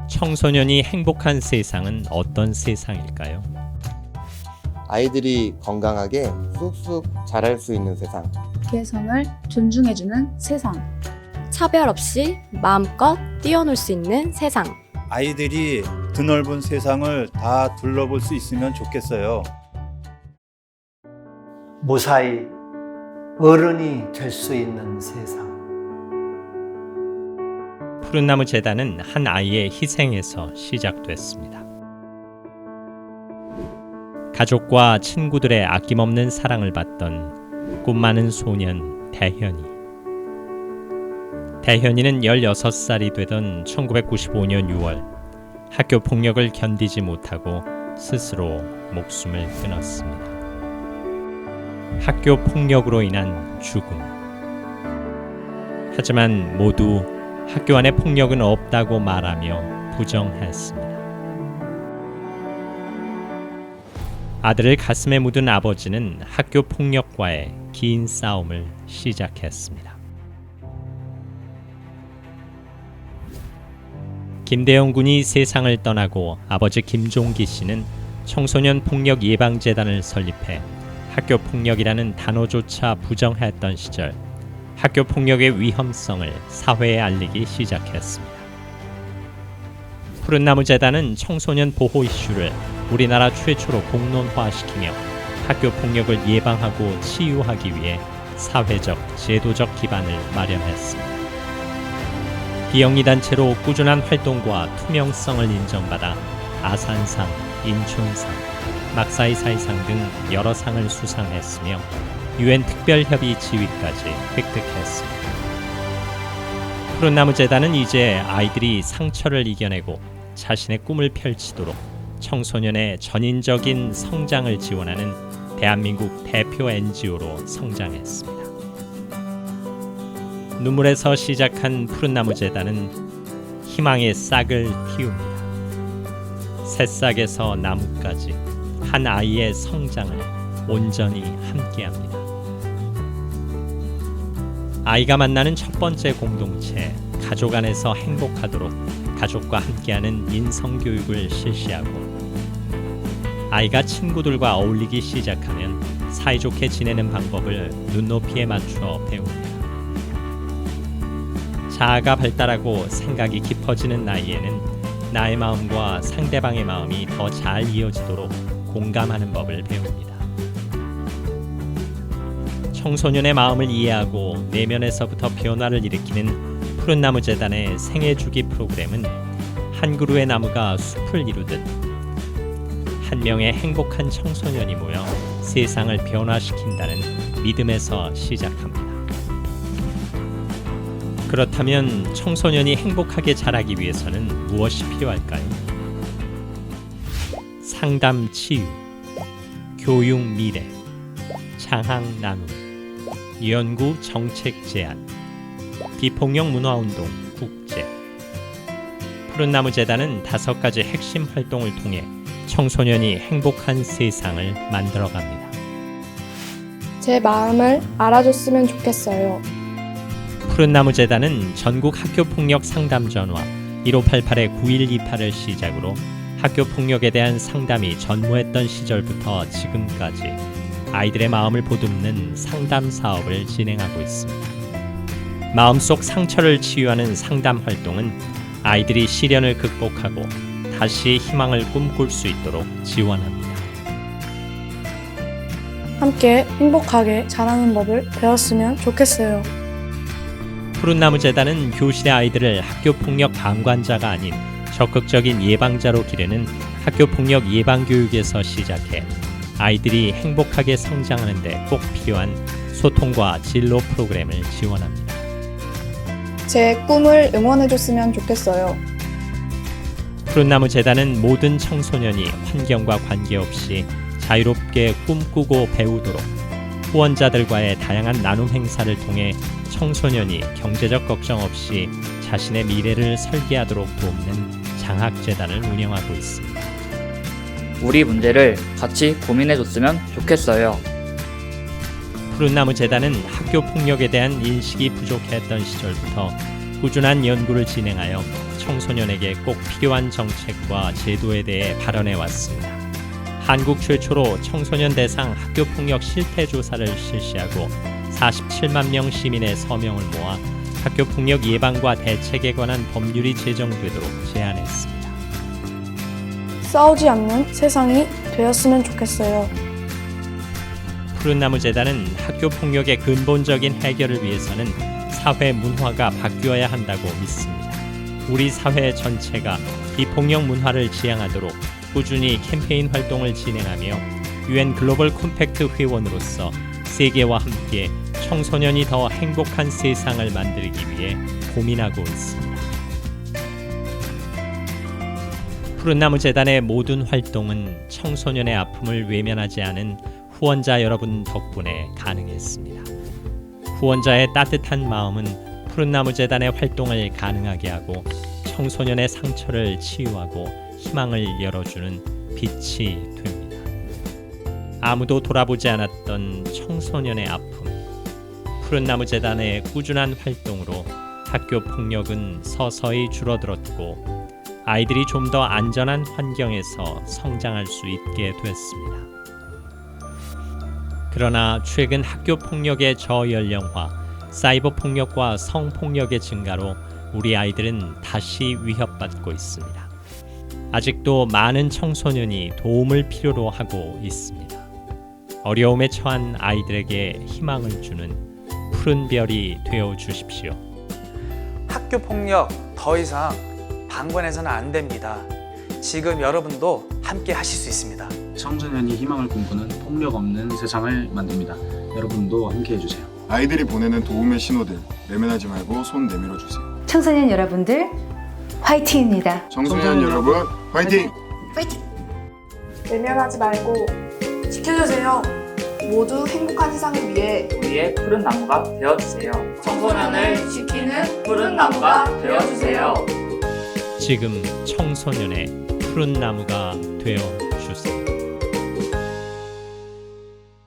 청소년이 행복한 세상은 어떤 세상일까요? 아이들이 건강하게 쑥쑥 자랄 수 있는 세상. 개성을 존중해주는 세상. 차별 없이 마음껏 뛰어놀 수 있는 세상. 아이들이 드넓은 세상을 다 둘러볼 수 있으면 좋겠어요. 무사히 어른이 될 수 있는 세상. 푸른나무 재단은 한 아이의 희생에서 시작됐습니다. 가족과 친구들의 아낌없는 사랑을 받던 꿈 많은 소년 대현이. 대현이는 16살이 되던 1995년 6월 학교 폭력을 견디지 못하고 스스로 목숨을 끊었습니다. 학교 폭력으로 인한 죽음. 하지만 모두 학교 안에 폭력은 없다고 말하며 부정했습니다. 아들을 가슴에 묻은 아버지는 학교 폭력과의 긴 싸움을 시작했습니다. 김대영 군이 세상을 떠나고 아버지 김종기 씨는 청소년 폭력 예방재단을 설립해 학교 폭력이라는 단어조차 부정했던 시절 학교 폭력의 위험성을 사회에 알리기 시작했습니다. 푸른나무 재단은 청소년 보호 이슈를 우리나라 최초로 공론화시키며 학교 폭력을 예방하고 치유하기 위해 사회적, 제도적 기반을 마련했습니다. 비영리 단체로 꾸준한 활동과 투명성을 인정받아 아산상, 인촌상, 막사이사이상 등 여러 상을 수상했으며 UN 특별협의 지위까지 획득했습니다. 푸른나무 재단은 이제 아이들이 상처를 이겨내고 자신의 꿈을 펼치도록 청소년의 전인적인 성장을 지원하는 대한민국 대표 NGO로 성장했습니다. 눈물에서 시작한 푸른나무 재단은 희망의 싹을 틔웁니다. 새싹에서 나무까지 한 아이의 성장을 온전히 함께합니다. 아이가 만나는 첫 번째 공동체, 가족 안에서 행복하도록 가족과 함께하는 인성교육을 실시하고 아이가 친구들과 어울리기 시작하면 사이좋게 지내는 방법을 눈높이에 맞춰 배웁니다. 자아가 발달하고 생각이 깊어지는 나이에는 나의 마음과 상대방의 마음이 더 잘 이어지도록 공감하는 법을 배웁니다. 청소년의 마음을 이해하고 내면에서부터 변화를 일으키는 푸른나무 재단의 생애주기 프로그램은 한 그루의 나무가 숲을 이루듯 한 명의 행복한 청소년이 모여 세상을 변화시킨다는 믿음에서 시작합니다. 그렇다면 청소년이 행복하게 자라기 위해서는 무엇이 필요할까요? 상담 치유, 교육 미래, 장학 나눔, 연구 정책 제안, 비폭력 문화운동 국제. 푸른나무 재단은 5가지 핵심 활동을 통해 청소년이 행복한 세상을 만들어갑니다. 제 마음을 알아줬으면 좋겠어요. 푸른나무 재단은 전국 학교폭력 상담 전화 1588-9128을 시작으로 학교 폭력에 대한 상담이 전무했던 시절부터 지금까지 아이들의 마음을 보듬는 상담 사업을 진행하고 있습니다. 마음속 상처를 치유하는 상담 활동은 아이들이 시련을 극복하고 다시 희망을 꿈꿀 수 있도록 지원합니다. 함께 행복하게 자라는 법을 배웠으면 좋겠어요. 푸른나무 재단은 교실의 아이들을 학교폭력 방관자가 아닌 적극적인 예방자로 기르는 학교폭력 예방교육에서 시작해 아이들이 행복하게 성장하는 데 꼭 필요한 소통과 진로 프로그램을 지원합니다. 제 꿈을 응원해줬으면 좋겠어요. 푸른나무 재단은 모든 청소년이 환경과 관계없이 자유롭게 꿈꾸고 배우도록 후원자들과의 다양한 나눔 행사를 통해 청소년이 경제적 걱정 없이 자신의 미래를 설계하도록 돕는 장학재단을 운영하고 있습니다. 우리 문제를 같이 고민해줬으면 좋겠어요. 푸른나무 재단은 학교 폭력에 대한 인식이 부족했던 시절부터 꾸준한 연구를 진행하여 청소년에게 꼭 필요한 정책과 제도에 대해 발언해 왔습니다. 한국 최초로 청소년 대상 학교폭력 실태조사를 실시하고 47만 명 시민의 서명을 모아 학교폭력 예방과 대책에 관한 법률이 제정되도록 제안했습니다. 싸우지 않는 세상이 되었으면 좋겠어요. 푸른나무재단은 학교폭력의 근본적인 해결을 위해서는 사회 문화가 바뀌어야 한다고 믿습니다. 우리 사회 전체가 비폭력 문화를 지향하도록 꾸준히 캠페인 활동을 진행하며 UN 글로벌 컴팩트 회원으로서 세계와 함께 청소년이 더 행복한 세상을 만들기 위해 고민하고 있습니다. 푸른나무재단의 모든 활동은 청소년의 아픔을 외면하지 않은 후원자 여러분 덕분에 가능했습니다. 후원자의 따뜻한 마음은 푸른나무재단의 활동을 가능하게 하고 청소년의 상처를 치유하고 희망을 열어주는 빛이 됩니다. 아무도 돌아보지 않았던 청소년의 아픔. 푸른나무재단의 꾸준한 활동으로 학교 폭력은 서서히 줄어들었고 아이들이 좀 더 안전한 환경에서 성장할 수 있게 됐습니다. 그러나 최근 학교 폭력의 저연령화, 사이버 폭력과 성폭력의 증가로 우리 아이들은 다시 위협받고 있습니다. 아직도 많은 청소년이 도움을 필요로 하고 있습니다. 어려움에 처한 아이들에게 희망을 주는 푸른 별이 되어 주십시오. 학교 폭력 더 이상 방관해서는 안 됩니다. 지금 여러분도 함께 하실 수 있습니다. 청소년이 희망을 꿈꾸는 폭력 없는 세상을 만듭니다. 여러분도 함께 해주세요. 아이들이 보내는 도움의 신호들 외면하지 말고 손 내밀어 주세요. 청소년 여러분들 화이팅입니다. 청소년 여러분 화이팅! 화이팅! 외면하지 말고 지켜주세요. 모두 행복한 세상을 위해 우리의 푸른 나무가 되어주세요. 청소년을 지키는 푸른 나무가 되어주세요. 지금 청소년의 푸른 나무가 되어 주세요.